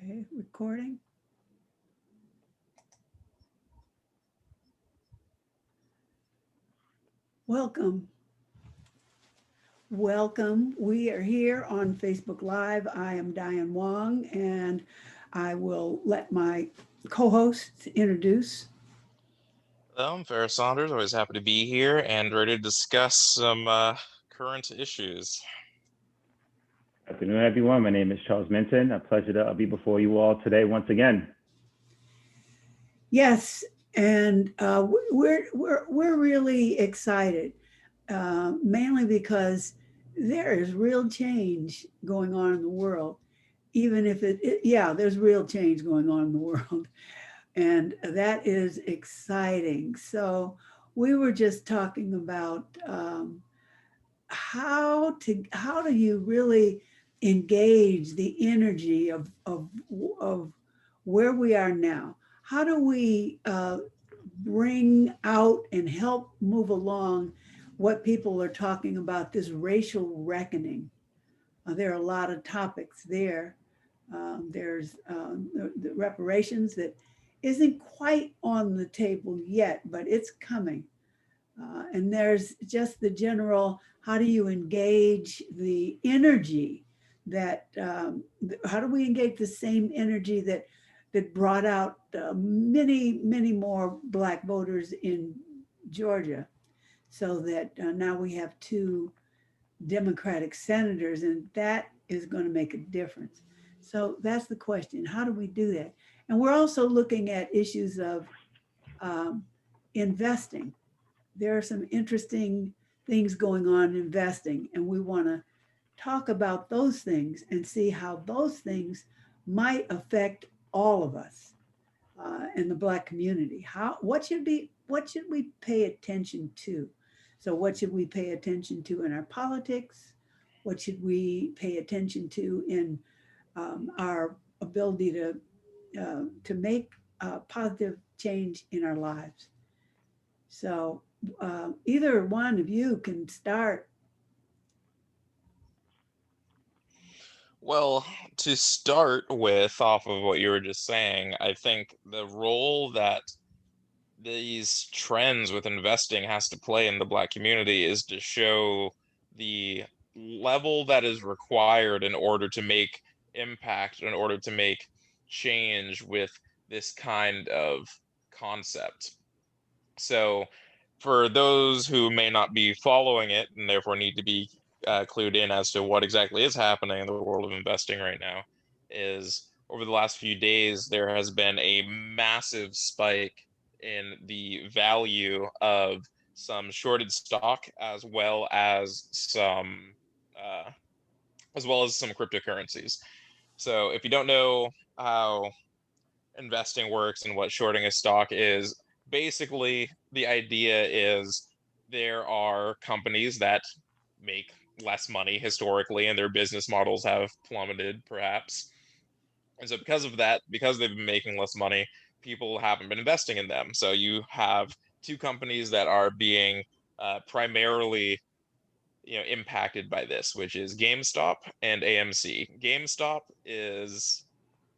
Okay, recording. Welcome. Welcome. We are here on Facebook Live. I am Diane Wong, and I will let my co-hosts introduce. Hello, I'm Pharaoh Saunders. Always happy to be here and ready to discuss some current issues. Afternoon, everyone. My name is Charles Minton. A pleasure to be before you all today once again. Yes, and we're really excited, mainly because there is real change going on in the world. Even if yeah, there's real change going on in the world. And that is exciting. So we were just talking about how do you really engage the energy of where we are now? How do we bring out and help move along what people are talking about, this racial reckoning? There are a lot of topics there. There's the reparations that isn't quite on the table yet, but it's coming. And there's just the general, how do you engage the energy that, how do we engage the same energy that brought out many more Black voters in Georgia, so that now we have two Democratic senators, and that is going to make a difference. So that's the question. How do we do that? And we're also looking at issues of um, investing. There are some interesting things going on in investing, and we want to talk about those things and see how those things might affect all of us in the Black community. What should we pay attention to? So what should we pay attention to in our politics? What should we pay attention to in our ability to make positive change in our lives? So either one of you can start. Well, to start with, off of what you were just saying, I think the role that these trends with investing has to play in the Black community is to show the level that is required in order to make impact, in order to make change with this kind of concept. So, for those who may not be following it and therefore need to be clued in as to what exactly is happening in the world of investing right now, is over the last few days, there has been a massive spike in the value of some shorted stock uh, as well as some cryptocurrencies. So if you don't know how investing works and what shorting a stock is, basically the idea is there are companies that make less money historically and their business models have plummeted perhaps. And so because of that, because they've been making less money, people haven't been investing in them. So you have two companies that are being primarily impacted by this, which is GameStop and AMC. GameStop is,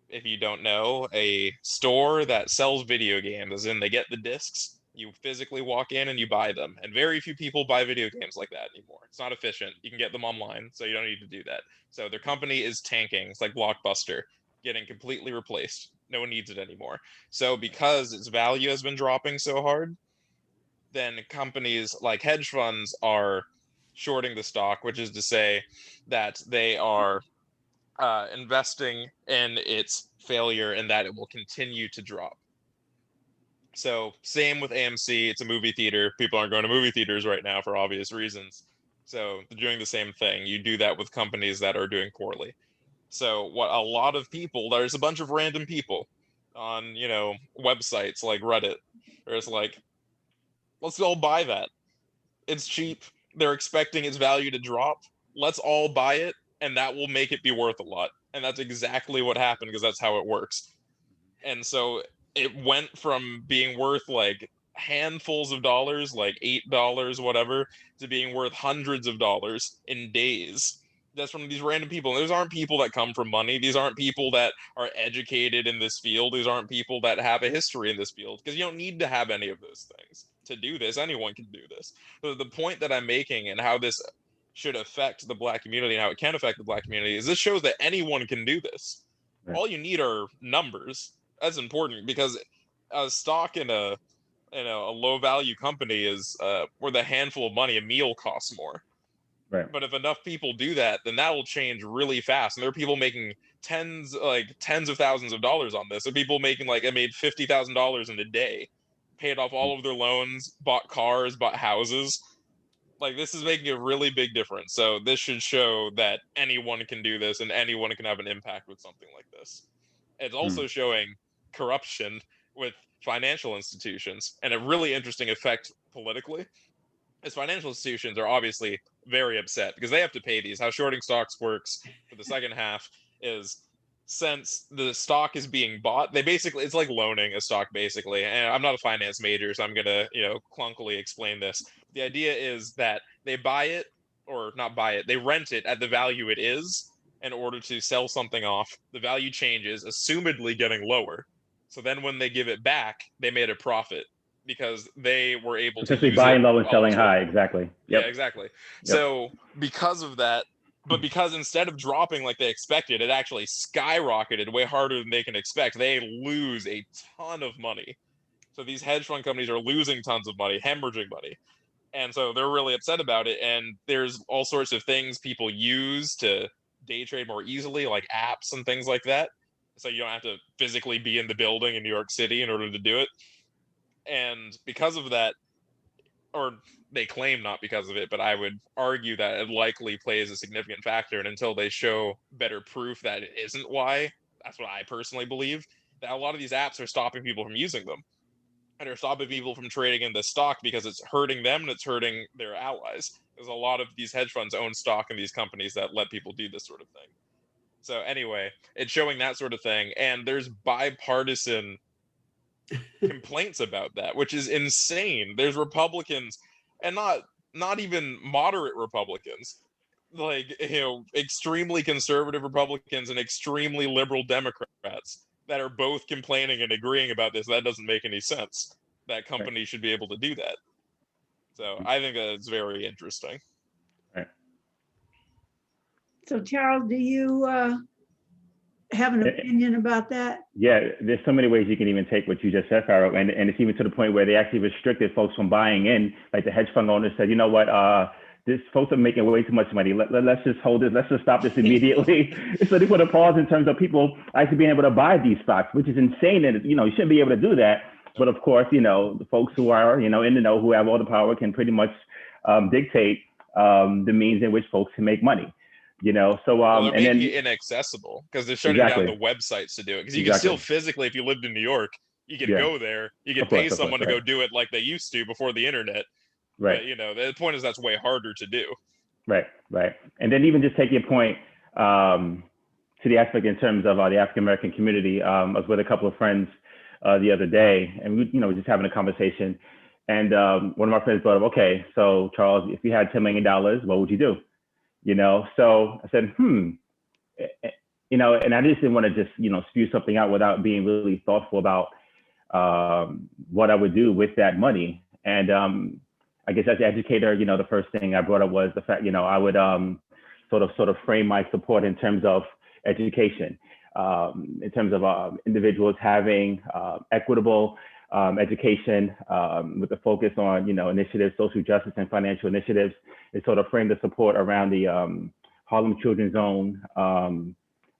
if you don't know, a store that sells video games, as in they get the discs, you physically walk in and you buy them. And very few people buy video games like that anymore. It's not efficient. You can get them online, so you don't need to do that. So their company is tanking. It's like Blockbuster, getting completely replaced. No one needs it anymore. So because its value has been dropping so hard, then companies like hedge funds are shorting the stock, which is to say that they are investing in its failure and that it will continue to drop. So same with AMC, it's a movie theater. People aren't going to movie theaters right now for obvious reasons. So they're doing the same thing. You do that with companies that are doing poorly. So what a lot of people, there's a bunch of random people on, websites like Reddit. There's like, let's all buy that. It's cheap. They're expecting its value to drop. Let's all buy it, and that will make it be worth a lot. And that's exactly what happened because that's how it works. And so it went from being worth like handfuls of dollars, like $8, whatever, to being worth hundreds of dollars in days. That's from these random people. These aren't people that come from money. These aren't people that are educated in this field. These aren't people that have a history in this field, because you don't need to have any of those things to do this. Anyone can do this. So the point that I'm making and how this should affect the Black community and how it can affect the Black community is this shows that anyone can do this. Right. All you need are numbers. That's important, because a stock in a low value company is where the handful of money a meal costs more. Right. But if enough people do that, then that will change really fast. And there are people making tens of thousands of dollars on this. There are people making I made $50,000 in a day, paid off all of their loans, bought cars, bought houses. This is making a really big difference. So this should show that anyone can do this and anyone can have an impact with something like this. It's also showing corruption with financial institutions, and a really interesting effect politically is financial institutions are obviously very upset because they have to pay these. How shorting stocks works for the second half is, since the stock is being bought, they basically, it's like loaning a stock basically. And I'm not a finance major, so I'm gonna clunkily explain this. The idea is that they buy it, or not buy it, they rent it at the value it is in order to sell something off. The value changes, assumedly getting lower. So then when they give it back, they made a profit because they were able to Essentially use buying it low and while selling it's high. working. Exactly. Yep. Yeah, exactly. Yep. So because of that, but because instead of dropping like they expected, it actually skyrocketed way harder than they can expect. They lose a ton of money. So these hedge fund companies are losing tons of money, hemorrhaging money. And so they're really upset about it. And there's all sorts of things people use to day trade more easily, like apps and things like that. So you don't have to physically be in the building in New York City in order to do it. And because of that, or they claim not because of it, but I would argue that it likely plays a significant factor. And until they show better proof that it isn't why, that's what I personally believe, that a lot of these apps are stopping people from using them. And are stopping people from trading in the stock because it's hurting them and it's hurting their allies. Because a lot of these hedge funds own stock in these companies that let people do this sort of thing. So anyway, it's showing that sort of thing. And there's bipartisan complaints about that, which is insane. There's Republicans, and not even moderate Republicans, extremely conservative Republicans and extremely liberal Democrats that are both complaining and agreeing about this. That doesn't make any sense. That companies should be able to do that. So I think that it's very interesting. Right. So Charles, do you have an opinion about that? Yeah, there's so many ways you can even take what you just said, Pharaoh, and it's even to the point where they actually restricted folks from buying in. Like the hedge fund owners said, you know what, this folks are making way too much money. Let's just hold this. Let's just stop this immediately. So they put a pause in terms of people actually being able to buy these stocks, which is insane. And you shouldn't be able to do that. But of course, the folks who are in the know, who have all the power, can pretty much dictate the means in which folks can make money. So well, they're and making then it inaccessible because they're shutting down the websites to do it. Because you can still physically, if you lived in New York, you could go there, you could pay someone to go do it like they used to before the internet. Right. But the point is that's way harder to do. Right. And then even just take your point to the aspect in terms of the African American community. I was with a couple of friends the other day, and we were just having a conversation. And one of my friends brought up, okay, so Charles, if you had $10 million, what would you do? So I said, and I just didn't want to just, spew something out without being really thoughtful about what I would do with that money. And I guess as an educator, the first thing I brought up was the fact, I would sort of frame my support in terms of education, in terms of individuals having equitable education with a focus on, initiatives, social justice and financial initiatives. It sort of framed the support around the Harlem Children's Zone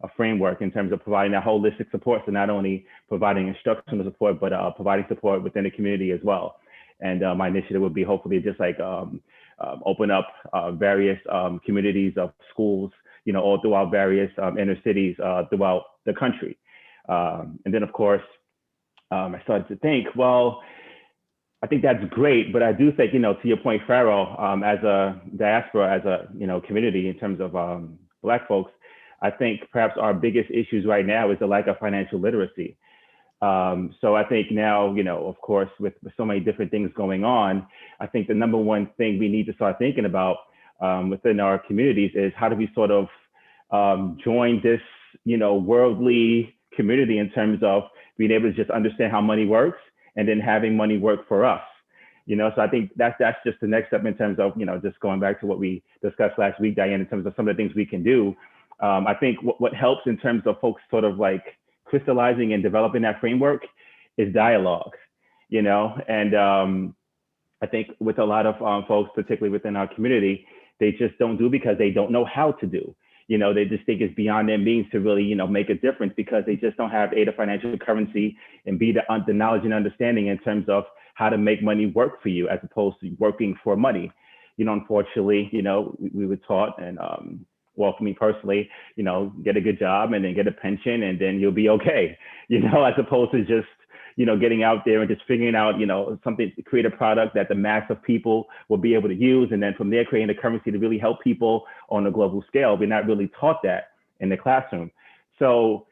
a framework in terms of providing that holistic support. So not only providing instructional support, but providing support within the community as well. And my initiative would be hopefully just open up various communities of schools, all throughout various inner cities throughout the country. And then of course, I started to think, well, I think that's great, but I do think, to your point, Pharaoh, as a diaspora, as a, community in terms of Black folks, I think perhaps our biggest issues right now is the lack of financial literacy. So I think now, of course, with so many different things going on, I think the number one thing we need to start thinking about within our communities is how do we sort of join this, worldly community in terms of being able to just understand how money works and then having money work for us. So I think that's just the next step in terms of, just going back to what we discussed last week, Diane, in terms of some of the things we can do. I think what helps in terms of folks sort of like crystallizing and developing that framework is dialogue, and I think with a lot of folks, particularly within our community, they just don't do because they don't know how to do. They just think it's beyond their means to really, make a difference because they just don't have A, the financial currency, and B, the knowledge and understanding in terms of how to make money work for you as opposed to working for money. Unfortunately, we were taught, and well, for me personally, get a good job and then get a pension and then you'll be okay, as opposed to just, getting out there and just figuring out, something to create a product that the mass of people will be able to use. And then from there, creating a currency to really help people on a global scale. We're not really taught that in the classroom. So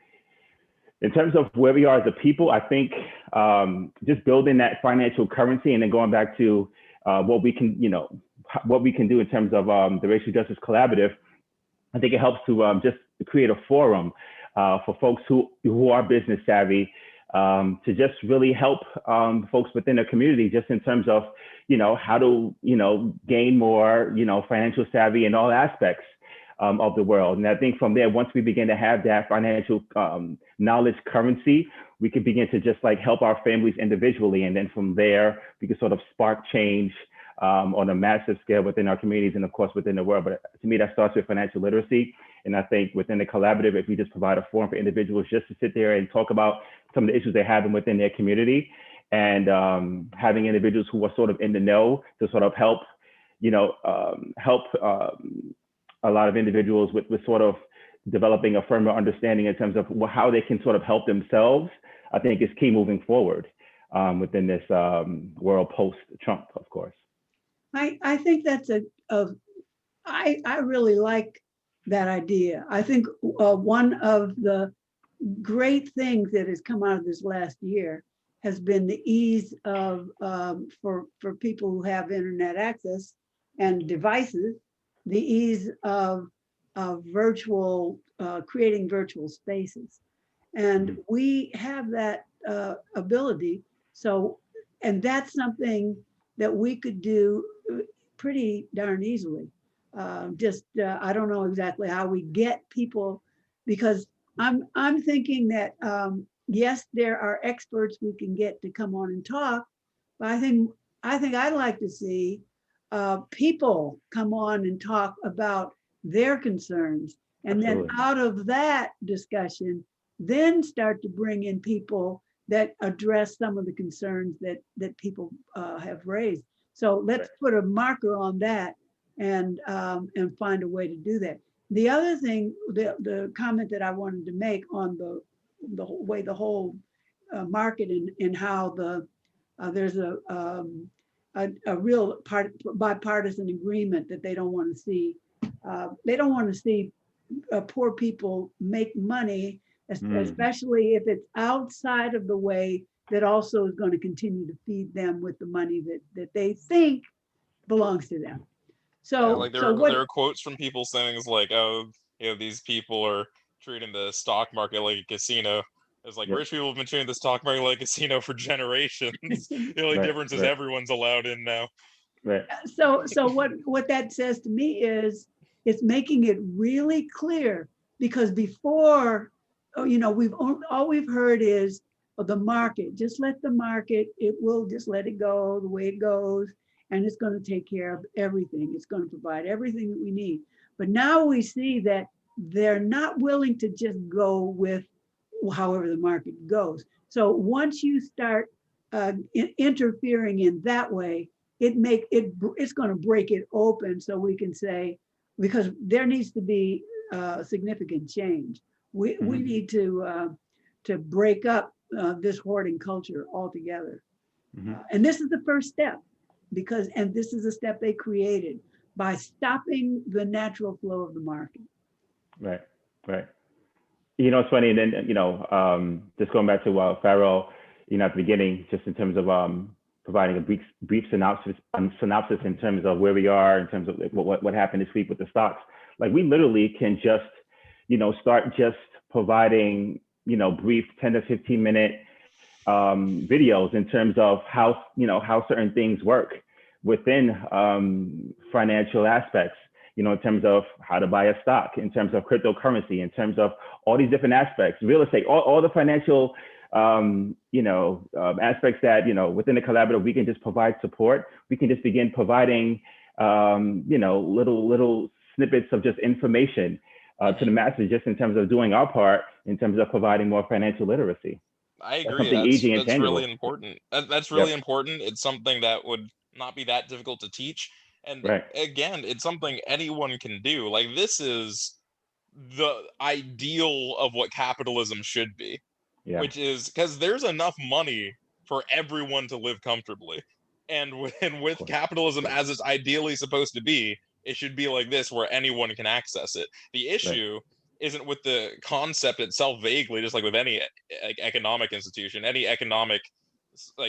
in terms of where we are as a people, I think just building that financial currency and then going back to what we can do in terms of the Racial Justice Collaborative, I think it helps to just create a forum for folks who are business savvy, to just really help folks within the community, just in terms of, how to, gain more, financial savvy in all aspects of the world. And I think from there, once we begin to have that financial knowledge currency, we can begin to just like help our families individually. And then from there, we can sort of spark change on a massive scale within our communities and of course within the world. But to me, that starts with financial literacy. And I think within the collaborative, if we just provide a forum for individuals just to sit there and talk about some of the issues they're having within their community, and having individuals who are sort of in the know to sort of help, help a lot of individuals with sort of developing a firmer understanding in terms of how they can sort of help themselves, I think is key moving forward within this world post-Trump, of course. I think that's I really like that idea. I think one of the great things that has come out of this last year has been the ease of, for people who have internet access and devices, the ease of virtual, creating virtual spaces. And we have that ability. So, and that's something that we could do pretty darn easily. I don't know exactly how we get people, because I'm thinking that yes, there are experts we can get to come on and talk, but I think I'd like to see people come on and talk about their concerns, and Absolutely. then out of that discussion, then start to bring in people that address some of the concerns that people have raised. So let's put a marker on that and find a way to do that. The other thing, the comment that I wanted to make on the way the whole market and how there's a real bipartisan agreement that they don't want to see. They don't want to see poor people make money, especially if it's outside of the way that also is going to continue to feed them with the money that they think belongs to them. So, yeah, like there are quotes from people saying things like, "Oh, these people are treating the stock market like a casino." It's like rich people have been treating the stock market like a casino for generations. The only difference is everyone's allowed in now. Right. So what that says to me is it's making it really clear, because before, all we've heard is the market. Just let the market. It will just let it go the way it goes. And it's going to take care of everything. It's going to provide everything that we need. But now we see that they're not willing to just go with however the market goes. So once you start interfering in that way, it's going to break it open, so we can say, because there needs to be significant change. We need to break up this hoarding culture altogether. And this is the first step. And this is a step they created by stopping the natural flow of the market. Right. It's funny, and then, just going back to Pharaoh, at the beginning, just in terms of providing a brief synopsis in terms of where we are, in terms of what happened this week with the stocks. Like we literally can just, start just providing, brief 10 to 15 minute videos in terms of how certain things work within financial aspects, in terms of how to buy a stock, in terms of cryptocurrency, in terms of all these different aspects, real estate, all the financial, aspects that, within the collaborative, we can just provide support. We can just begin providing, little snippets of just information to the masses, just in terms of doing our part, in terms of providing more financial literacy. I That's agree. something easy and That's tangible. really important. That's really important. It's something that would not be that difficult to teach. And Right. again, it's something anyone can do. Like this is the ideal of what capitalism should be, Yeah. which is because there's enough money for everyone to live comfortably. And with capitalism as it's ideally supposed to be, it should be like this where anyone can access it. The issue isn't with the concept itself vaguely, just like with any economic institution, any economic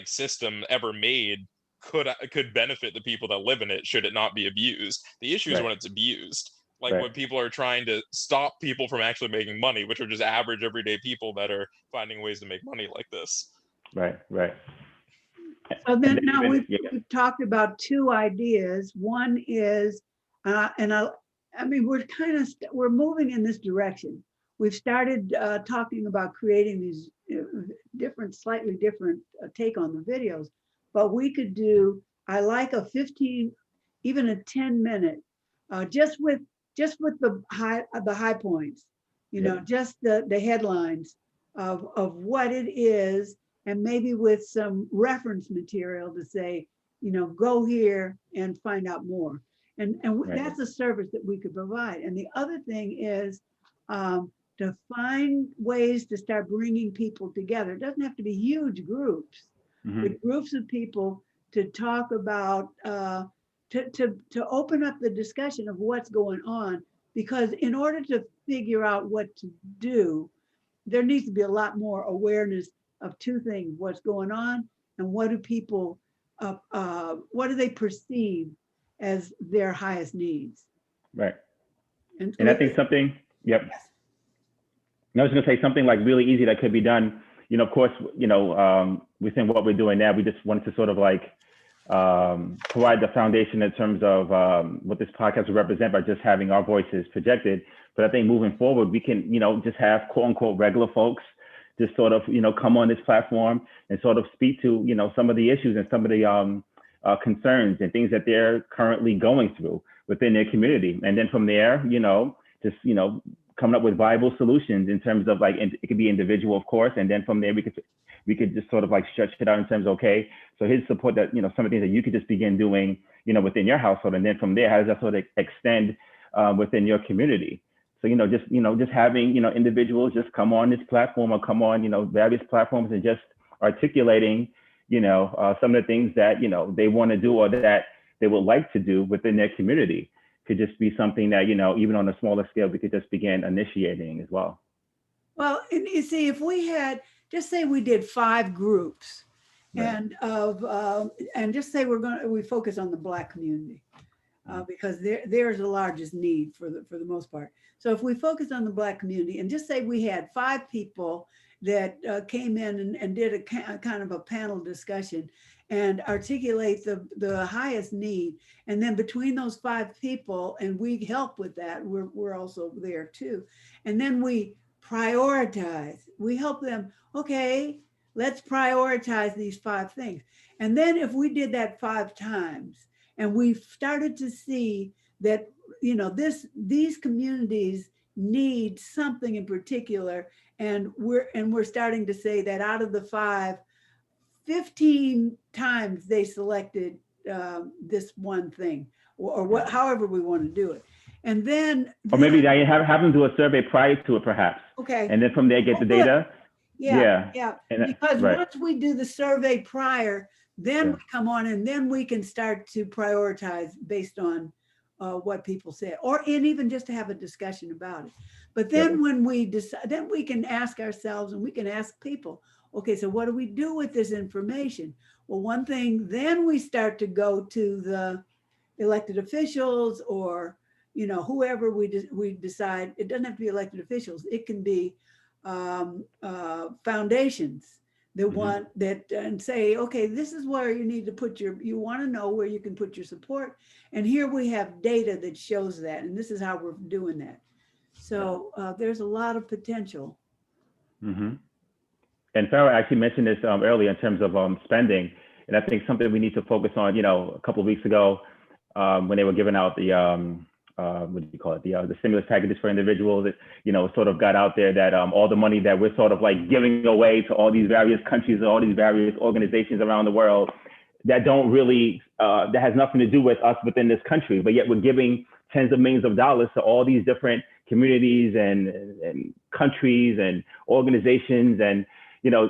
system ever made could benefit the people that live in it should it not be abused. The issue is when it's abused, when people are trying to stop people from actually making money, which are just average everyday people that are finding ways to make money like this. Right. So then now we've talked about two ideas. One is, we're moving in this direction. We've started talking about creating these slightly different take on the videos, but we could do, I like a 15, even a 10-minute, just with the high points, just the headlines of what it is, and maybe with some reference material to say, go here and find out more. And that's a service that we could provide. And the other thing is to find ways to start bringing people together. It doesn't have to be huge groups, but groups of people to talk about, to open up the discussion of what's going on. Because in order to figure out what to do, there needs to be a lot more awareness of two things: what's going on, and what do people, what do they perceive as their highest needs? Right. And I think something, I was going to say something like really easy that could be done. Of course, within what we're doing now, we just wanted to sort of provide the foundation in terms of what this podcast will represent by just having our voices projected. But I think moving forward, we can, just have quote unquote regular folks just sort of, come on this platform and sort of speak to, some of the issues and some of the concerns and things that they're currently going through within their community. And then from there, just, coming up with viable solutions in terms of it could be individual, of course. And then from there, we could just sort of stretch it out in terms of, okay, so here's support that, some of the things that you could just begin doing, within your household. And then from there, how does that sort of extend within your community? So, just having, individuals just come on this platform or come on, various platforms and just articulating, some of the things that, they want to do or that they would like to do within their community could just be something that, even on a smaller scale, we could just begin initiating as well. Well, and you see, if we had, just say we did 5 groups and just say we focus on the Black community because there's the largest need for the most part. So if we focus on the Black community and just say we had 5 people that came in and did a kind of a panel discussion and articulate the highest need. And then between those 5 people, and we help with that, we're also there too. And then we prioritize, we help them, okay, let's prioritize these 5 things. And then if we did that 5 times and we started to see that, these communities need something in particular, and we're starting to say that out of the 5, 15 times they selected this one thing, or what, however we want to do it. And then, or maybe they have them do a survey prior to it, perhaps. Okay. And then from there, get the data. Yeah. Because once we do the survey prior, then we come on and then we can start to prioritize based on what people said, and even just to have a discussion about it. But then when we decide, then we can ask ourselves and we can ask people, okay, so what do we do with this information? Well, one thing, then we start to go to the elected officials or, whoever we decide. It doesn't have to be elected officials. It can be foundations that want that and say, okay, this is where you need to put you want to know where you can put your support. And here we have data that shows that, and this is how we're doing that. So there's a lot of potential. And Pharaoh actually mentioned this earlier in terms of spending. And I think something we need to focus on, a couple of weeks ago when they were giving out the, what do you call it? The stimulus packages for individuals, that, sort of got out there that all the money that we're sort of like giving away to all these various countries, all these various organizations around the world that don't really, that has nothing to do with us within this country, but yet we're giving tens of millions of dollars to all these different communities and countries and organizations. And,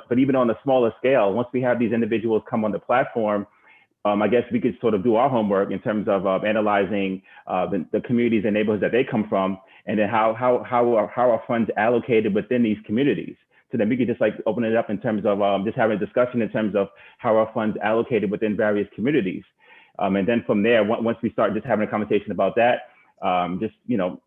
but even on a smaller scale, once we have these individuals come on the platform, I guess we could sort of do our homework in terms of analyzing the communities and neighborhoods that they come from, and then how are funds allocated within these communities. So then we could just like open it up in terms of just having a discussion in terms of how are funds allocated within various communities. And then from there, once we start just having a conversation about that, just,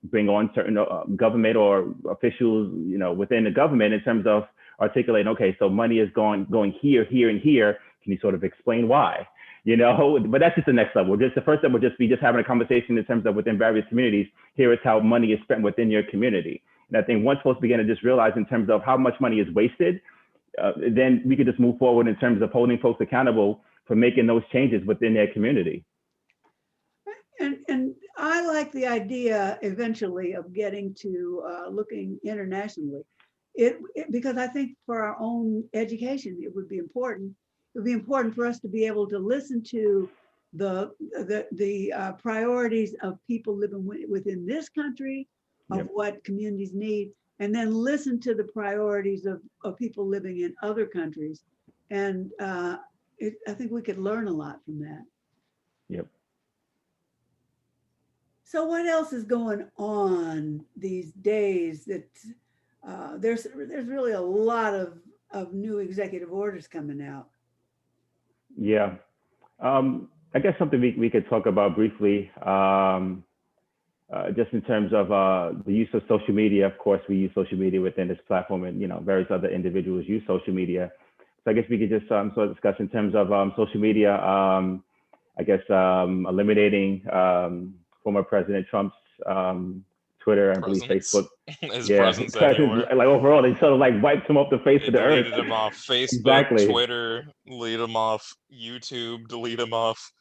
bring on certain government or officials, within the government in terms of articulating, okay, so money is going here, here, and here. Can you sort of explain why? But that's just the next level. Just the first step would just be just having a conversation in terms of within various communities. Here is how money is spent within your community. And I think once folks begin to just realize in terms of how much money is wasted, then we could just move forward in terms of holding folks accountable for making those changes within their community. And I like the idea eventually of getting to looking internationally. Because I think for our own education, it would be important. It would be important for us to be able to listen to the priorities of people living within this country, of what communities need, and then listen to the priorities of people living in other countries. And I think we could learn a lot from that. Yep. So what else is going on these days that there's really a lot of new executive orders coming out? Yeah. I guess something we could talk about briefly, just in terms of the use of social media. Of course, we use social media within this platform, and various other individuals use social media. So I guess we could just sort of discuss in terms of social media. I guess eliminating former President Trump's Twitter, I believe Facebook. His presence anywhere. Like overall, they sort of like wiped him off the face of the earth. Deleted him off Facebook, Exactly. Twitter, delete him off YouTube, delete him off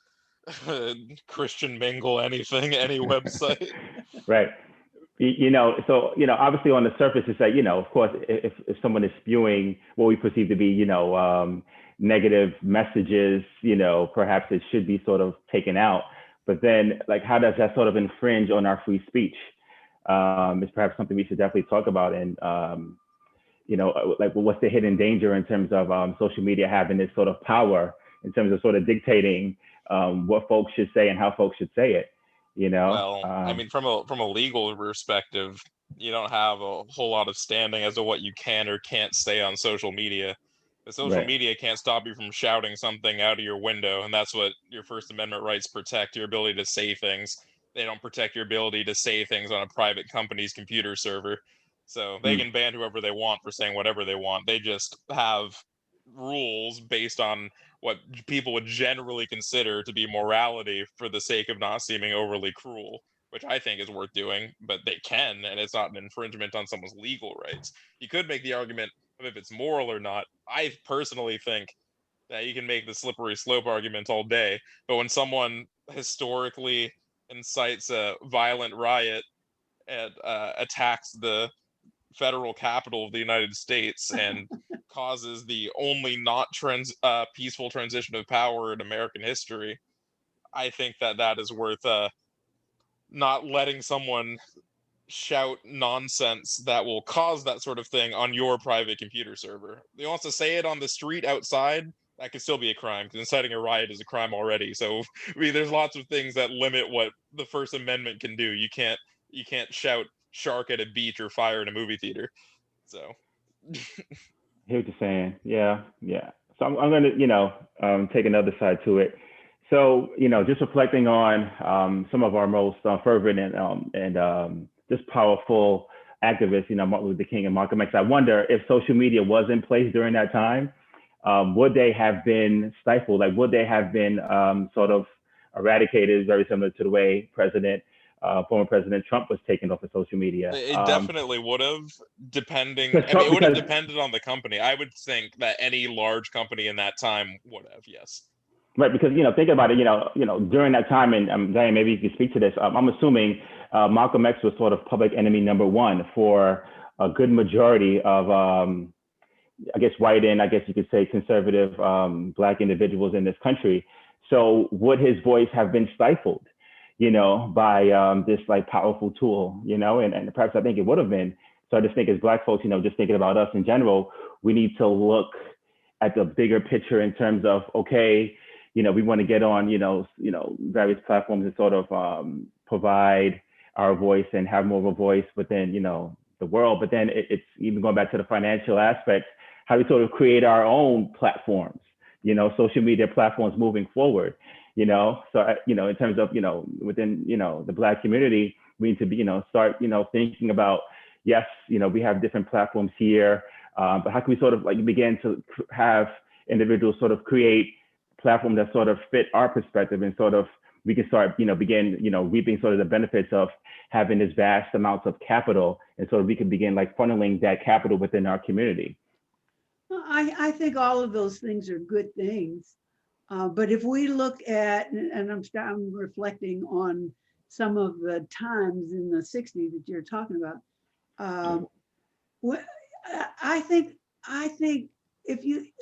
Christian Mingle, anything, any website. Right. So, obviously on the surface, it's like, of course, if someone is spewing what we perceive to be, negative messages, perhaps it should be sort of taken out. But then, like, how does that sort of infringe on our free speech? It's perhaps something we should definitely talk about. And, like, what's the hidden danger in terms of social media having this sort of power in terms of sort of dictating what folks should say and how folks should say it? Well, I mean, from a legal perspective, you don't have a whole lot of standing as to what you can or can't say on social media. The social media can't stop you from shouting something out of your window, and that's what your First Amendment rights protect, your ability to say things. They don't protect your ability to say things on a private company's computer server. So they can ban whoever they want for saying whatever they want. They just have rules based on what people would generally consider to be morality for the sake of not seeming overly cruel, which I think is worth doing, but they can, and it's not an infringement on someone's legal rights. You could make the argument of if it's moral or not. I personally think that you can make the slippery slope argument all day, but when someone historically incites a violent riot and attacks the federal capital of the United States and causes the only not peaceful transition of power in American history, I think that is worth not letting someone shout nonsense that will cause that sort of thing on your private computer server. They wants to say it on the street outside, that could still be a crime, because inciting a riot is a crime already. So I mean, there's lots of things that limit what the First Amendment can do. You can't shout shark at a beach or fire in a movie theater. So I hear what you're saying. Yeah, yeah. So I'm going to, take another side to it. So, just reflecting on some of our most fervent and just powerful activists, Martin Luther King and Malcolm X. I wonder if social media was in place during that time, would they have been stifled? Like, would they have been sort of eradicated, very similar to the way former President Trump was taken off of social media? it definitely would have, depending. Because I mean, Trump, it would have because depended on the company. I would think that any large company in that time would have, yes. Right, because think about it. During that time, and Diane, maybe you can speak to this. I'm assuming Malcolm X was sort of public enemy number one for a good majority of, I guess, white and I guess you could say conservative Black individuals in this country. So would his voice have been stifled, by this like powerful tool, and perhaps I think it would have been. So I just think as Black folks, just thinking about us in general, we need to look at the bigger picture in terms of, okay, we want to get on, various platforms and sort of provide our voice and have more of a voice within, the world. But then it's even going back to the financial aspect, how we sort of create our own platforms, social media platforms moving forward, So, in terms of, within, the Black community, we need to be, start, thinking about, yes, we have different platforms here, but how can we sort of like begin to have individuals sort of create platform that sort of fit our perspective and sort of we can start, begin, reaping sort of the benefits of having this vast amounts of capital, and sort of we can begin like funneling that capital within our community. Well, I think all of those things are good things. But if we look at, and I'm reflecting on some of the times in the 60s that you're talking about, I think I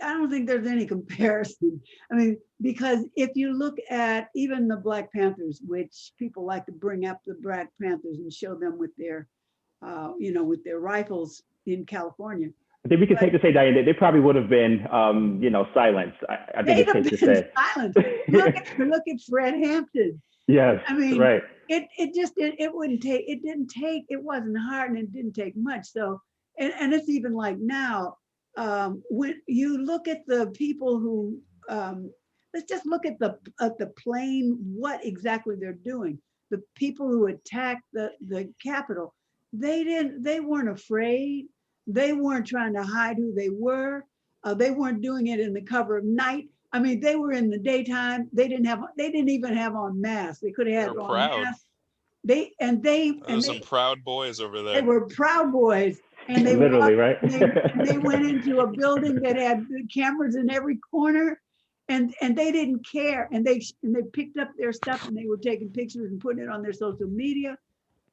don't think there's any comparison. I mean, because if you look at even the Black Panthers, which people like to bring up the Black Panthers and show them with their, with their rifles in California. I think we can take to say, Diane, they probably would have been, silenced. I think it's safe to say. Silenced. Look at Fred Hampton. Yes, I mean, right. It wasn't hard and it didn't take much. So, and it's even like now, when you look at the people who, let's just look at the plane, what exactly they're doing. The people who attacked the Capitol, they weren't afraid. They weren't trying to hide who they were. They weren't doing it in the cover of night. I mean, they were in the daytime. They didn't even have on masks. They could have had on proud. masks. There's some proud boys over there. They were proud boys. And they literally, right? and they went into a building that had cameras in every corner, and they didn't care. And they picked up their stuff and they were taking pictures and putting it on their social media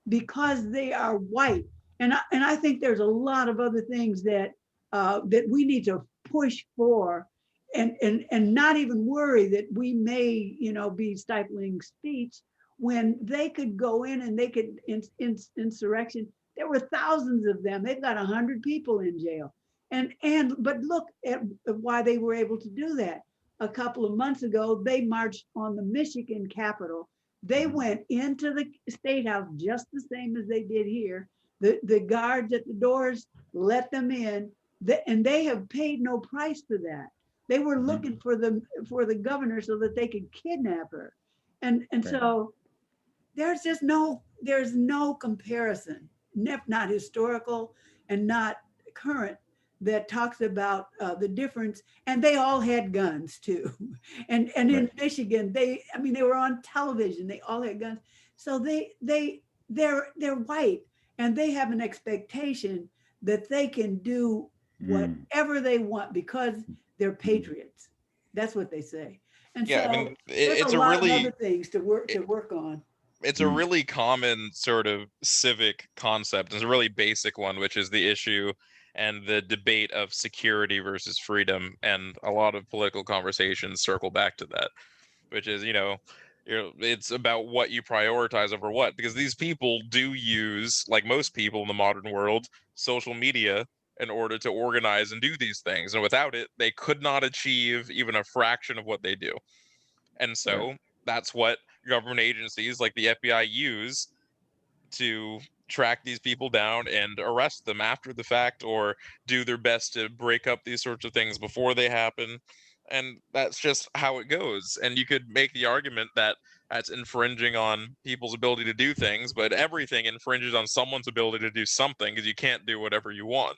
because they are white. And I think there's a lot of other things that that we need to push for, and not even worry that we may be stifling speech when they could go in and they could insurrection. There were thousands of them. They've got 100 people in jail. But look at why they were able to do that. A couple of months ago, they marched on the Michigan Capitol. They went into the State House just the same as they did here. The guards at the doors let them in, and they have paid no price for that. They were looking for the governor so that they could kidnap her. And so there's no comparison, not historical and not current, that talks about the difference. And they all had guns too. And in Michigan, they were on television. They all had guns. So they're white, and they have an expectation that they can do whatever they want because they're patriots. That's what they say. And yeah, so I mean, it's a lot of other things to work on. It's a really common sort of civic concept. It's a really basic one, which is the issue and the debate of security versus freedom. And a lot of political conversations circle back to that, which is, it's about what you prioritize over what, because these people do use, like most people in the modern world, social media in order to organize and do these things. And without it, they could not achieve even a fraction of what they do. And so that's what government agencies like the FBI use to track these people down and arrest them after the fact, or do their best to break up these sorts of things before they happen. And that's just how it goes. And you could make the argument that that's infringing on people's ability to do things, but everything infringes on someone's ability to do something, because you can't do whatever you want.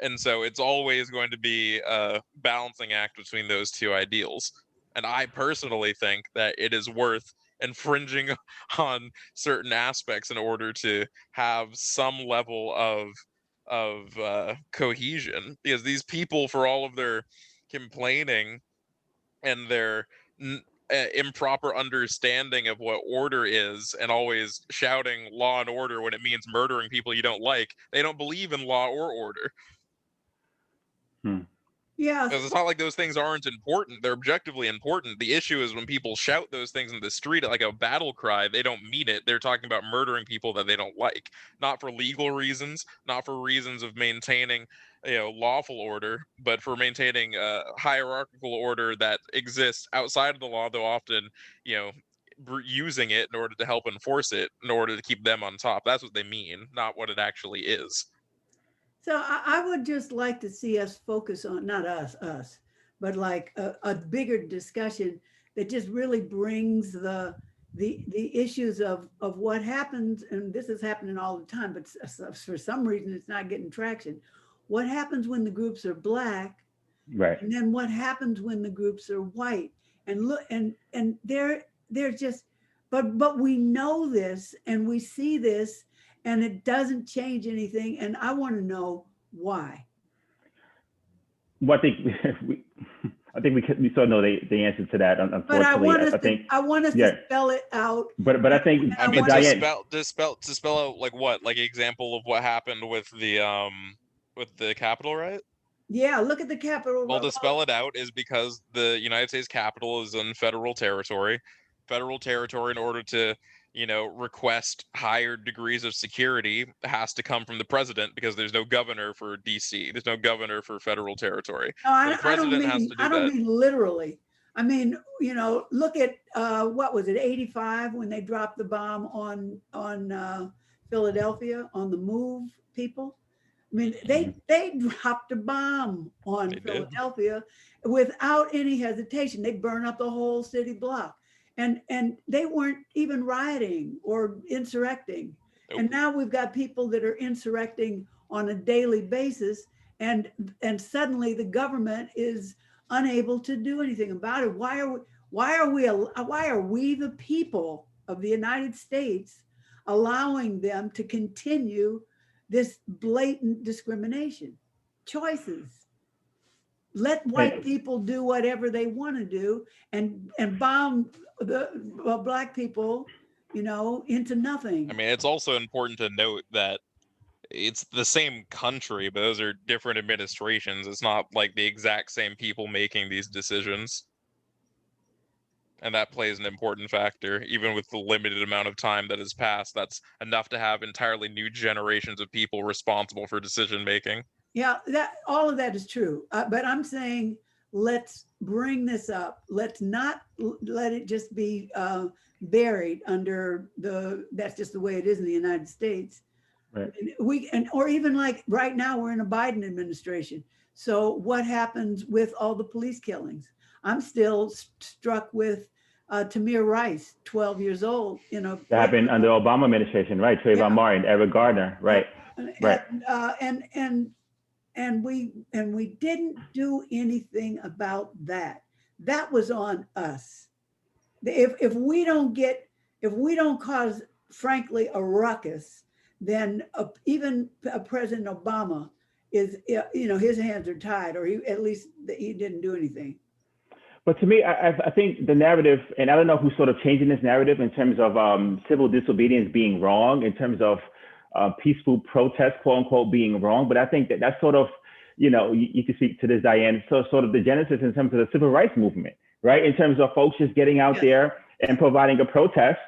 And so it's always going to be a balancing act between those two ideals. And I personally think that it is worth infringing on certain aspects in order to have some level of cohesion, because these people, for all of their complaining and their improper understanding of what order is, and always shouting law and order when it means murdering people you don't like, they don't believe in law or order. Yeah. Because it's not like those things aren't important. They're objectively important. The issue is when people shout those things in the street like a battle cry, they don't mean it. They're talking about murdering people that they don't like, not for legal reasons, not for reasons of maintaining, lawful order, but for maintaining a hierarchical order that exists outside of the law, though often, using it in order to help enforce it in order to keep them on top. That's what they mean, not what it actually is. So I would just like to see us focus on, not us, but like a bigger discussion that just really brings the issues of what happens, and this is happening all the time, but for some reason it's not getting traction. What happens when the groups are Black, Right. and then what happens when the groups are white? And look, and they're just, but we know this and we see this, and it doesn't change anything. And I want to know why. Well, I think we sort of know the answer to that. Unfortunately, But I want us yeah. to spell it out. But I think, I mean, Diane, to spell out like what, like an example of what happened with the Capitol riot. Yeah, look at the Capitol. Well, to spell it out is because the United States Capitol is in federal territory. Federal territory, in order to, request higher degrees of security, has to come from the president, because there's no governor for DC. There's no governor for federal territory. No, So the president has to do I don't that. mean literally. I mean, look at what was it, 85, when they dropped the bomb on Philadelphia, on the MOVE people. I mean, they dropped a bomb on Philadelphia without any hesitation. They burned up the whole city block. And they weren't even rioting or insurrecting. Nope. And now we've got people that are insurrecting on a daily basis, and suddenly the government is unable to do anything about it. Why are we the people of the United States allowing them to continue this blatant discrimination? Choices. Let white people do whatever they want to do, and bomb the Black people, into nothing. I mean, it's also important to note that it's the same country, but those are different administrations. It's not like the exact same people making these decisions. And that plays an important factor. Even with the limited amount of time that has passed, that's enough to have entirely new generations of people responsible for decision making. Yeah, all of that is true. But I'm saying, let's bring this up. Let's not let it just be buried under that's just the way it is in the United States. Right. Or even like right now, we're in a Biden administration. So what happens with all the police killings? I'm still struck with Tamir Rice, 12 years old. That happened under Obama administration, right? Trayvon Martin, Eric Gardner, right? Right. And we didn't do anything about that. That was on us. If we don't cause, frankly, a ruckus, then even President Obama is, his hands are tied, or at least he didn't do anything. But to me, I think the narrative, and I don't know who's sort of changing this narrative in terms of civil disobedience being wrong, in terms of peaceful protest, quote unquote, being wrong. But I think that's sort of, you can speak to this, Diane, so sort of the genesis in terms of the civil rights movement, right? In terms of folks just getting out there and providing a protest.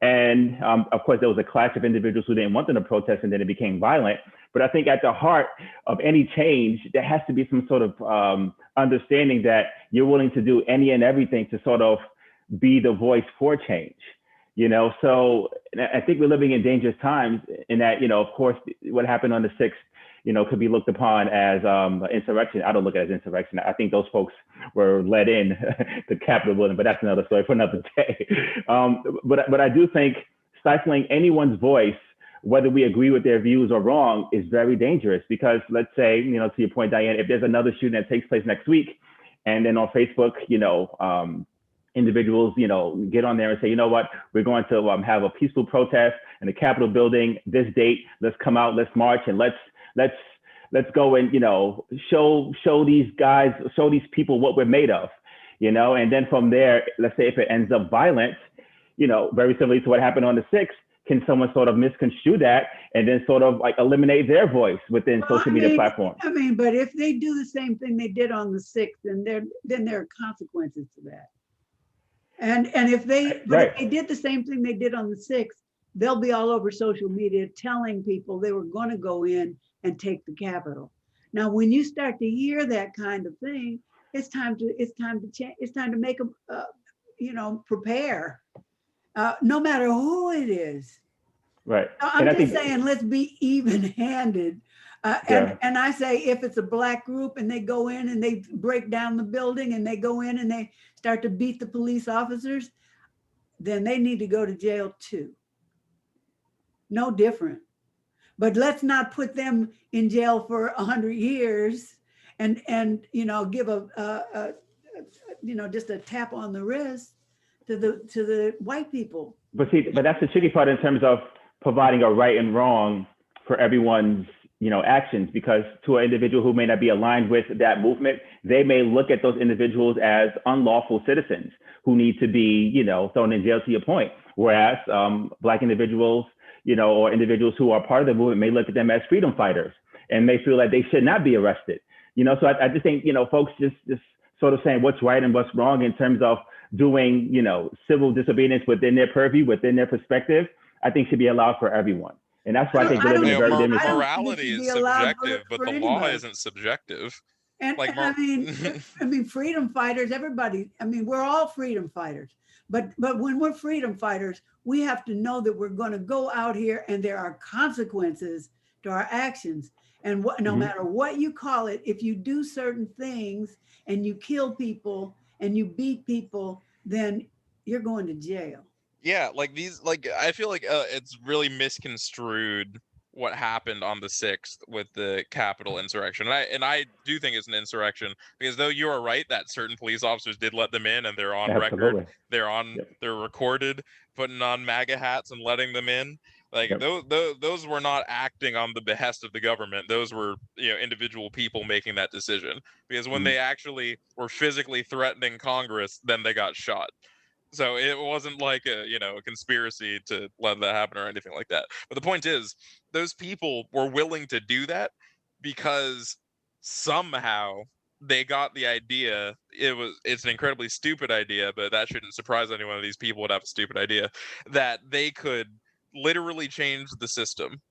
And of course, there was a clash of individuals who didn't want them to protest, and then it became violent. But I think at the heart of any change, there has to be some sort of understanding that you're willing to do any and everything to sort of be the voice for change. So I think we're living in dangerous times in that, of course, what happened on the 6th, could be looked upon as insurrection. I don't look at it as insurrection. I think those folks were led in to Capitol building, but that's another story for another day. But I do think stifling anyone's voice, whether we agree with their views or wrong, is very dangerous because let's say, to your point, Diane, if there's another shooting that takes place next week and then on Facebook, individuals, get on there and say, what, we're going to have a peaceful protest in the Capitol building this date. Let's come out, let's march, and let's go and, show these guys, show these people what we're made of, and then from there, let's say if it ends up violent, very similarly to what happened on the 6th, can someone sort of misconstrue that and then sort of like eliminate their voice within social media platforms? But if they do the same thing they did on the 6th, then there are consequences to that. And if they did the same thing they did on the 6th, they'll be all over social media telling people they were going to go in and take the Capitol. Now, when you start to hear that kind of thing, it's time to change. It's time to make them, prepare. No matter who it is. Right. I'm just saying, let's be even-handed. And I say, if it's a Black group and they go in and they break down the building and they go in and they start to beat the police officers, then they need to go to jail too. No different. But let's not put them in jail for 100 years and give just a tap on the wrist to the white people. But that's the tricky part in terms of providing a right and wrong for everyone's, actions, because to an individual who may not be aligned with that movement, they may look at those individuals as unlawful citizens who need to be, thrown in jail, to your point. Whereas Black individuals, or individuals who are part of the movement may look at them as freedom fighters and may feel like they should not be arrested. So I just think, folks just sort of saying what's right and what's wrong in terms of doing, civil disobedience within their purview, within their perspective, I think should be allowed for everyone. And that's why I think morality is subjective, but the law isn't subjective. And freedom fighters, everybody, we're all freedom fighters. But when we're freedom fighters, we have to know that we're going to go out here and there are consequences to our actions. And no matter what you call it, if you do certain things and you kill people and you beat people, then you're going to jail. Yeah, I feel like it's really misconstrued what happened on the 6th with the Capitol insurrection. And I do think it's an insurrection because though you are right that certain police officers did let them in and they're on record, they're recorded, putting on MAGA hats and letting them in. Those were not acting on the behest of the government. Those were, individual people making that decision, because when they actually were physically threatening Congress, then they got shot. So it wasn't like a conspiracy to let that happen or anything like that. But the point is, those people were willing to do that because somehow they got the idea. It's an incredibly stupid idea, but that shouldn't surprise anyone of these people would have a stupid idea, that they could literally change the system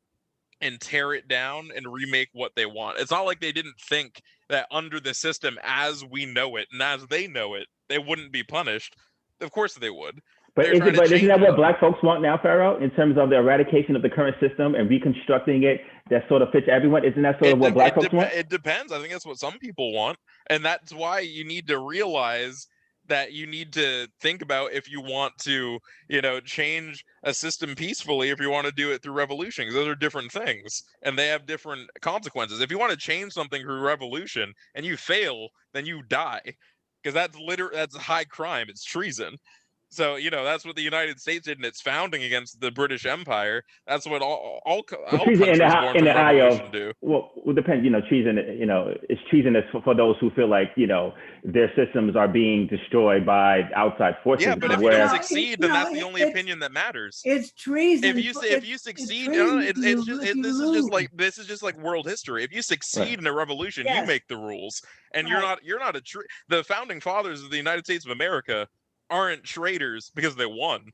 and tear it down and remake what they want. It's not like they didn't think that under the system as we know it and as they know it, they wouldn't be punished. Of course they would. But isn't that what Black folks want now, Pharaoh, in terms of the eradication of the current system and reconstructing it that sort of fits everyone? Isn't that sort of what Black folks want? It depends. I think that's what some people want. And that's why you need to realize that you need to think about if you want to, change a system peacefully, if you want to do it through revolution, because those are different things and they have different consequences. If you want to change something through revolution and you fail, then you die. Because that's a high crime. It's treason. So, that's what the United States did in its founding against the British Empire. That's what all countries born from revolution do. Well, it depends. Treason. It's treasonous for those who feel like their systems are being destroyed by outside forces. Yeah, but if you don't succeed, then that's the only opinion that matters. It's treason. If you succeed, this is just like world history. If you succeed in a revolution, you make the rules, and you're not the founding fathers of the United States of America aren't traitors because they won.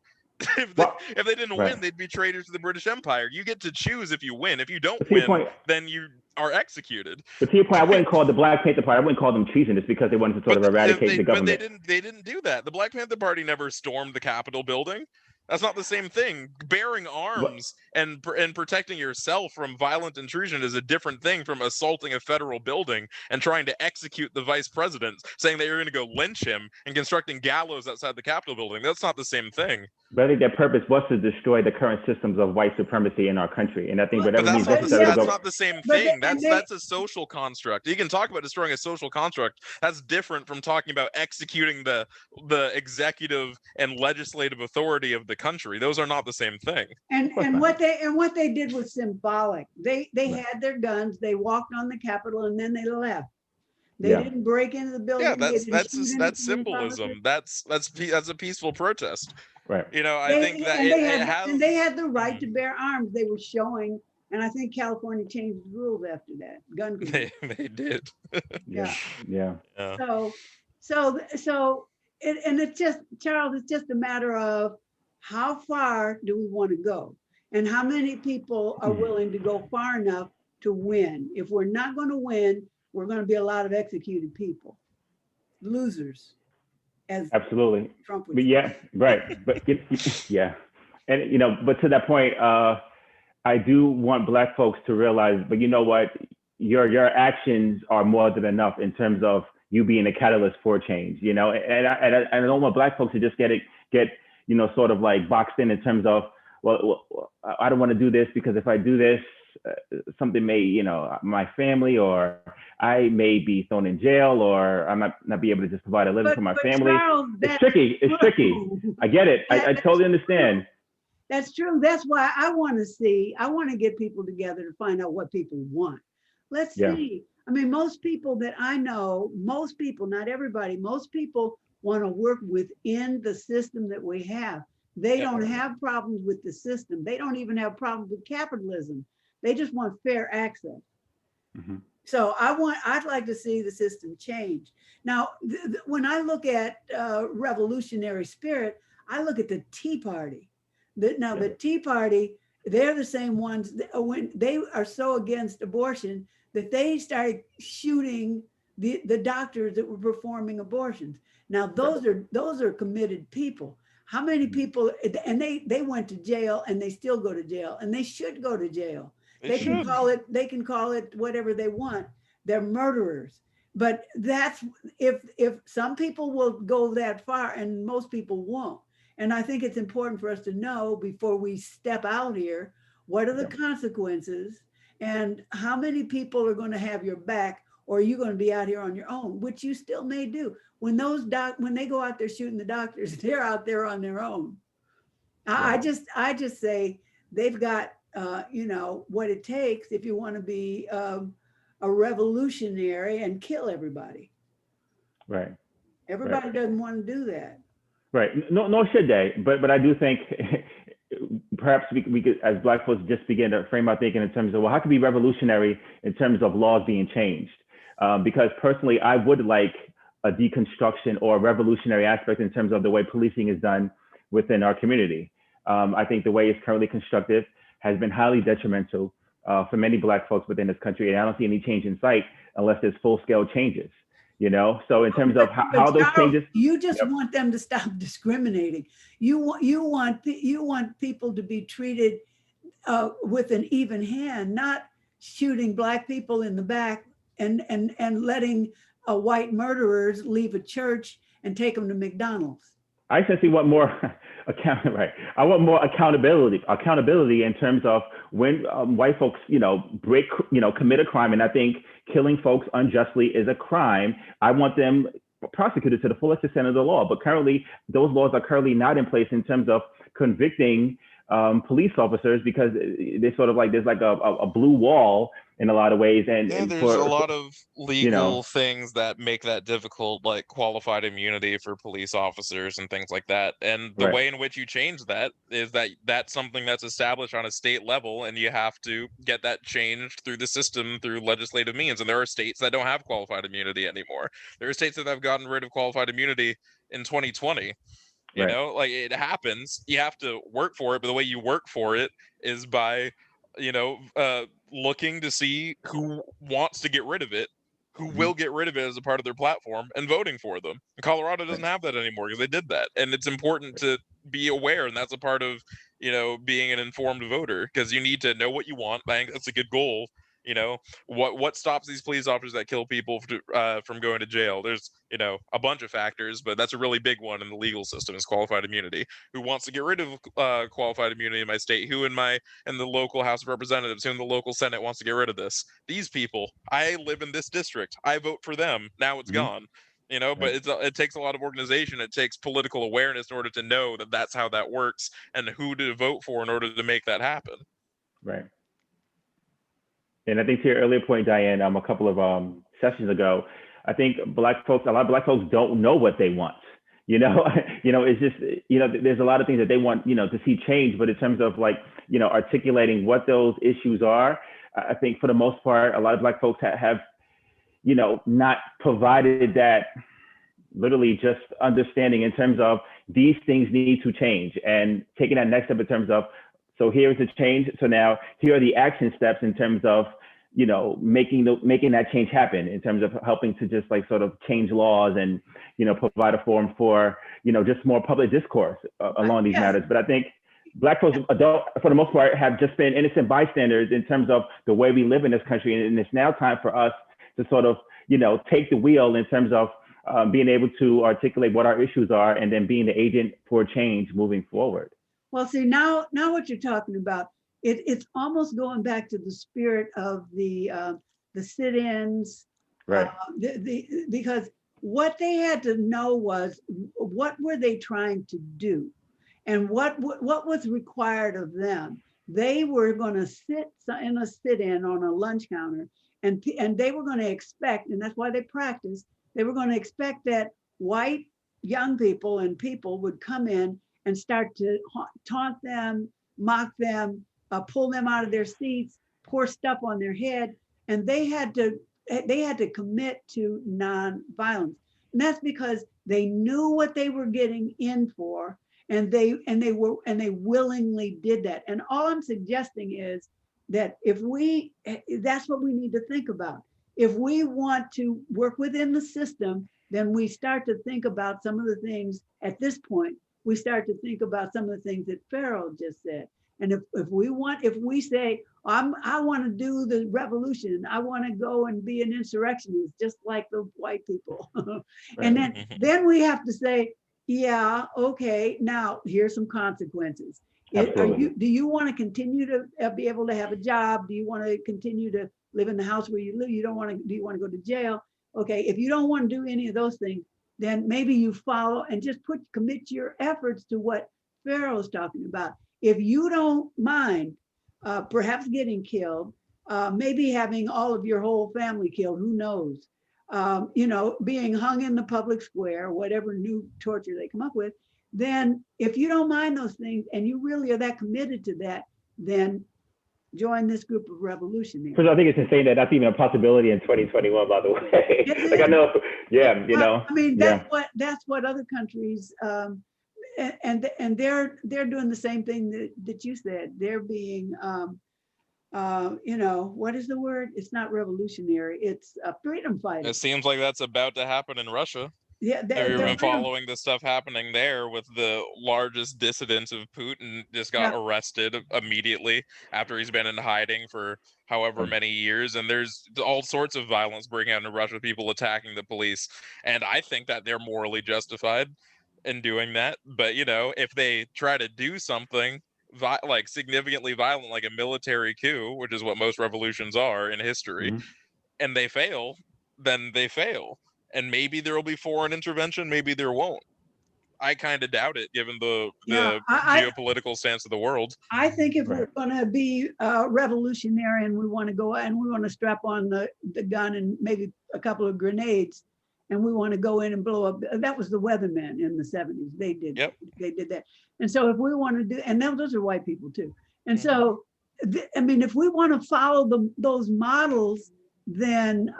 If they didn't win, they'd be traitors to the British Empire. You get to choose if you win. If you don't win, then you are executed. But to your point, I wouldn't call the Black Panther Party, I wouldn't call them treasonous because they wanted to sort of eradicate the government. But they didn't do that. The Black Panther Party never stormed the Capitol building. That's not the same thing. Bearing arms and protecting yourself from violent intrusion is a different thing from assaulting a federal building and trying to execute the vice president, saying that you're going to go lynch him and constructing gallows outside the Capitol building. That's not the same thing. But I think their purpose was to destroy the current systems of white supremacy in our country. And I think But whatever that's means not necessary to that's go. not the same But thing. they- and That's a social construct. You can talk about destroying a social construct. That's different from talking about executing the executive and legislative authority of the country. Those are not the same thing. And what they did was symbolic. They Right. had their guns, they walked on the Capitol, and then they left. They Yeah. didn't break into the building. Yeah, they didn't shoot any police officers. symbolism. That's a peaceful protest. Right. You know, I think that they had the right Mhm. to bear arms. They were showing, and I think California changed the rules after that. Gun control. They did. Yeah. Yeah. Yeah. So it's just, Charles, it's just a matter of how far do we want to go, and how many people are willing to go far enough to win. If we're not going to win, we're going to be a lot of executed people, losers, as Absolutely. Trump would But say. yeah, right. But yeah. And, you know, but to that point, I do want Black folks to realize, but you know what? Your actions are more than enough in terms of you being a catalyst for change, you know? And I don't want Black folks to just get, you know, sort of like boxed in terms of, well, I don't want to do this because if I do this, something may, you know, my family, or I may be thrown in jail, or I might not be able to just provide a living for my family. Charles, It's tricky. It's tricky. I get it. I totally understand. That's true. That's why I want to get people together to find out what people want. Let's Yeah. see. I mean, most people that I know, most people, not everybody, most people want to work within the system that we have. They Yeah. don't have problems with the system. They don't even have problems with capitalism. They just want fair access. Mhm. So I'd like to see the system change. Now, when I look at revolutionary spirit, I look at the Tea Party. The Tea Party, they're the same ones when they are so against abortion that they started shooting the doctors that were performing abortions. Now, those are committed people. How many people, and they went to jail, and they still go to jail, and they should go to jail. They can call it whatever they want. They're murderers. But that's if some people will go that far, and most people won't. And I think it's important for us to know before we step out here, what are the consequences, and how many people are going to have your back, or are you going to be out here on your own, which you still may do. When when they go out there shooting the doctors, they're out there on their own. I just say they've got you know, what it takes if you want to be a revolutionary and kill everybody. Right. Everybody doesn't want to do that. Right. No, nor should they. But I do think perhaps we could, as Black folks, just begin to frame our thinking in terms of, well, how can we be revolutionary in terms of laws being changed? Because personally, I would like a deconstruction or a revolutionary aspect in terms of the way policing is done within our community. I think the way it's currently constructed has been highly detrimental for many Black folks within this country. And I don't see any change in sight unless there's full-scale changes, you know? So in terms of how those changes— You just want them to stop discriminating. You want people to be treated with an even hand, not shooting Black people in the back and letting white murderers leave a church and take them to McDonald's. I essentially want more I want more accountability in terms of when white folks, you know, commit a crime. And I think killing folks unjustly is a crime. I want them prosecuted to the fullest extent of the law. But currently, those laws are currently not in place in terms of convicting police officers, because they sort of like, there's like a blue wall in a lot of ways. And there's a lot of legal things that make that difficult, like qualified immunity for police officers and things like that. And the way in which you change that is that that's something that's established on a state level, and you have to get that changed through the system through legislative means. And there are states that don't have qualified immunity anymore. There are states that have gotten rid of qualified immunity in 2020. You know, like, it happens. You have to work for it, but the way you work for it is by, you know, looking to see who wants to get rid of it, who will get rid of it as a part of their platform, and voting for them. And Colorado doesn't have that anymore because they did that. And it's important to be aware, and that's a part of being an informed voter, because you need to know what you want. I think that's a good goal. What stops these police officers that kill people from going to jail? There's a bunch of factors, but that's a really big one in the legal system, is qualified immunity. Who wants to get rid of qualified immunity in my state? Who in the local House of Representatives, who in the local Senate wants to get rid of this? These people. I live in this district, I vote for them, now it's gone. But it takes a lot of organization. It takes political awareness in order to know that that's how that works, and who to vote for in order to make that happen. Right. And I think to your earlier point, Diane, a couple of sessions ago, I think a lot of Black folks don't know what they want. It's just, there's a lot of things that they want, to see change, but in terms of articulating what those issues are, I think for the most part, a lot of Black folks have not provided that literally just understanding in terms of these things need to change, and taking that next step in terms of, so here's the change. So now here are the action steps in terms of, making that change happen, in terms of helping to just sort of change laws and, provide a forum for, just more public discourse along these matters. But I think Black folks, for the most part, have just been innocent bystanders in terms of the way we live in this country. And it's now time for us to sort of, take the wheel in terms of being able to articulate what our issues are, and then being the agent for change moving forward. Well, see, now what you're talking about, it's almost going back to the spirit of the sit-ins, right? Because what they had to know was, what were they trying to do, and what was required of them. They were going to sit in a sit-in on a lunch counter, and they were going to expect, and that's why they practiced. They were going to expect that white young people and people would come in and start to taunt them, mock them, pull them out of their seats, pour stuff on their head, and they had to commit to nonviolence. And that's because they knew what they were getting in for, and they willingly did that. And all I'm suggesting is that that's what we need to think about. If we want to work within the system, then we start to think about some of the things at this point. We start to think about some of the things that Pharaoh just said. And if we say, I want to do the revolution, I want to go and be an insurrectionist, just like the white people. And then we have to say, yeah, okay, now here's some consequences. Do you want to continue to be able to have a job? Do you want to continue to live in the house where you live? Do you want to go to jail? Okay, if you don't want to do any of those things, then maybe you follow and just commit your efforts to what Pharaoh's talking about. If you don't mind perhaps getting killed, maybe having all of your whole family killed, who knows? Being hung in the public square, whatever new torture they come up with, then if you don't mind those things and you really are that committed to that, then join this group of revolutionaries. Because I think it's insane that that's even a possibility in 2021, by the way. I know, I mean, that's what other countries, and they're doing the same thing that you said. They're being, what is the word? It's not revolutionary. It's a freedom fighter. It seems like that's about to happen in Russia. Yeah, have you been following the stuff happening there, with the largest dissident of Putin just got arrested immediately after he's been in hiding for however many years, and there's all sorts of violence breaking out in Russia, people attacking the police, and I think that they're morally justified in doing that. But if they try to do something like significantly violent, like a military coup, which is what most revolutions are in history, and they fail, then they fail. And maybe there will be foreign intervention, maybe there won't. I kind of doubt it, given the geopolitical stance of the world. I think if we're going to be revolutionary and we want to go and we want to strap on the gun and maybe a couple of grenades, and we want to go in and blow up. That was the Weathermen in the 70s. They did that. And so if we want to do, and those are white people too. And so, if we want to follow those models, then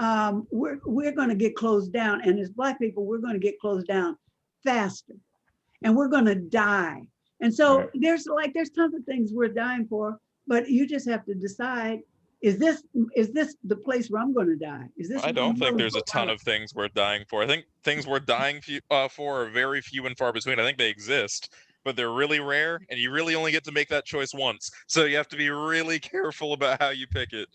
we're going to get closed down. And as Black people, we're going to get closed down faster, and we're going to die. And so there's tons of things we're dying for, but you just have to decide, is this the place where I'm going to die? Is this? I don't think there's a ton of things worth dying for. I think things worth dying for are very few and far between. I think they exist, but they're really rare, and you really only get to make that choice once. So you have to be really careful about how you pick it.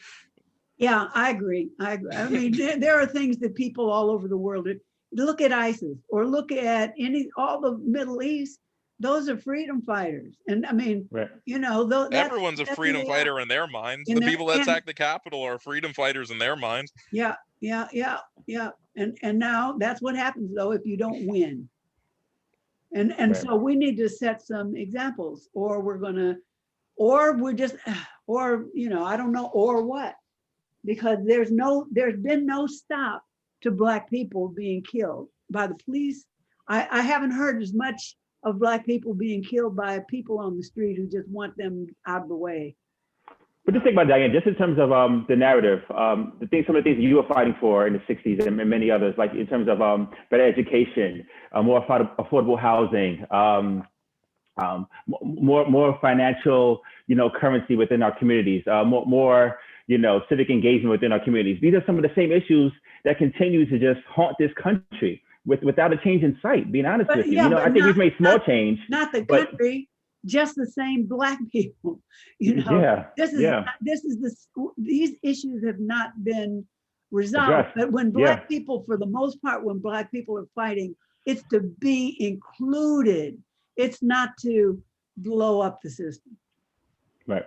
Yeah, I agree. I agree. I mean, there are things that people all over the world look at ISIS or look at all the Middle East. Those are freedom fighters, and I mean, Right. you know, Everyone's a that's freedom who they are. fighter in their minds. In The their, people that and attack the Capitol are freedom fighters in their minds. yeah, yeah, yeah, yeah. And now that's what happens though if you don't win. And Right. so we need to set some examples, or we're gonna, or we're just, or you know, I don't know, or what, because there's been no stop to Black people being killed by the police. I haven't heard as much of Black people being killed by people on the street who just want them out of the way. But just think about Diane, just in terms of the narrative, some of the things you were fighting for in the 60s and many others, like in terms of better education, more affordable housing, more financial, currency within our communities, more, civic engagement within our communities. These are some of the same issues that continue to just haunt this country without a change in sight, being honest with you. Yeah, I think we've made small change. Not the country, just the same Black people. Yeah, these issues have not been resolved. But when Black people, for the most part, when Black people are fighting, it's to be included. It's not to blow up the system. Right.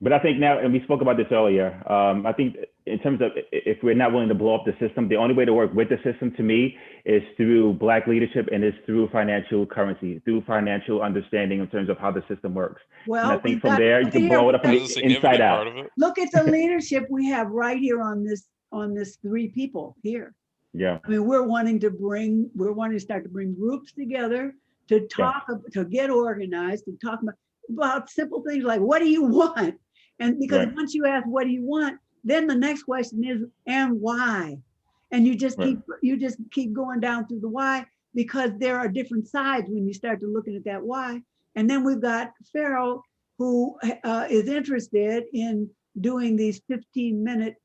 But I think now, and we spoke about this earlier, I think in terms of if we're not willing to blow up the system, the only way to work with the system to me is through Black leadership, and is through financial currency, through financial understanding in terms of how the system works. Well, and I think from there, you can blow it up from the inside out. Look at the leadership we have right here on this 3 people here. Yeah. I mean, we're wanting to start to bring groups together to talk, to get organized, to talk about simple things like, what do you want? And because once you ask, what do you want? Then the next question is, and why? And you just keep going down through the why, because there are different sides when you start to looking at that why. And then we've got Pharaoh, who is interested in doing these 15-minute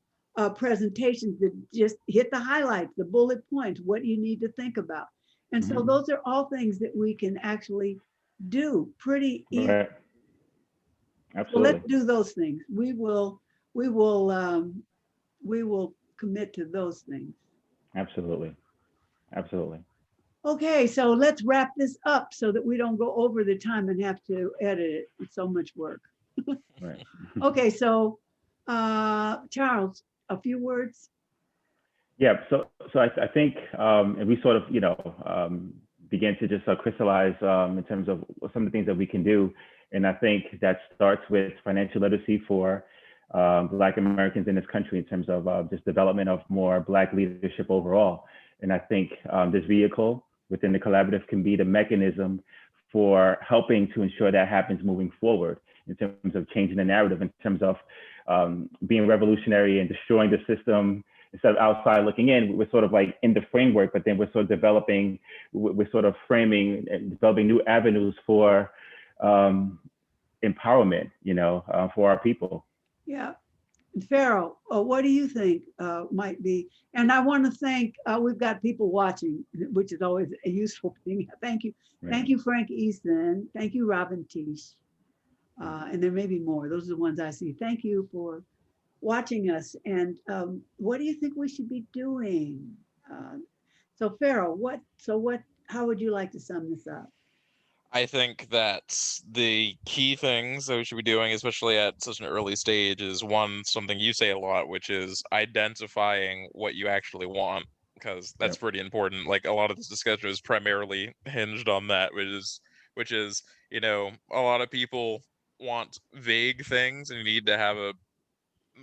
presentations that just hit the highlights, the bullet points, what you need to think about. And so those are all things that we can actually do pretty easily. Right. Absolutely. So let's do those things. We will commit to those things. Absolutely. Absolutely. Okay, so let's wrap this up so that we don't go over the time and have to edit it. It's so much work. Right. Okay, so Charles, a few words. Yeah, so I think, and we sort of, began to just crystallize in terms of some of the things that we can do. And I think that starts with financial literacy for Black Americans in this country in terms of just development of more Black leadership overall. And I think this vehicle within the collaborative can be the mechanism for helping to ensure that happens moving forward, in terms of changing the narrative, in terms of being revolutionary and destroying the system. Instead of outside looking in, we're sort of like in the framework, but then we're sort of we're sort of framing and developing new avenues for empowerment, for our people. Yeah. Pharaoh, what do you think might be? And I want to thank, we've got people watching, which is always a useful thing. Thank you. Right. Thank you, Frank Easton. Thank you, Robin Tisch. And there may be more. Those are the ones I see. Thank you for watching us. And what do you think we should be doing? So Pharaoh, how would you like to sum this up? I think that the key things that we should be doing, especially at such an early stage, is something you say a lot, which is identifying what you actually want, because that's pretty important. Like, a lot of this discussion is primarily hinged on that, which is, a lot of people want vague things, and you need to have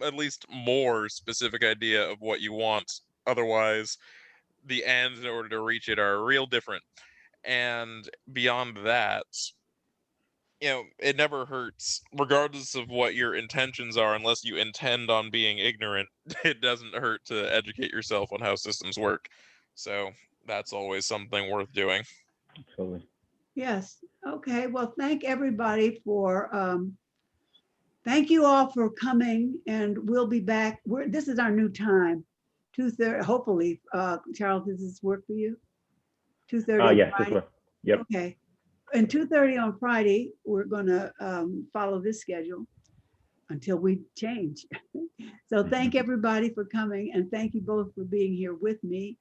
at least more specific idea of what you want. Otherwise, the ends in order to reach it are real different. And beyond that, it never hurts, regardless of what your intentions are, unless you intend on being ignorant. It doesn't hurt to educate yourself on how systems work. So that's always something worth doing. Absolutely. Yes. Okay. Well, thank everybody thank you all for coming, and we'll be back. This is our new time, 2:30. Hopefully, Charles, does this work for you? 2:30. Yes, this works. Yep. Okay. and 2:30 on Friday, we're gonna follow this schedule until we change. So thank everybody for coming, and thank you both for being here with me.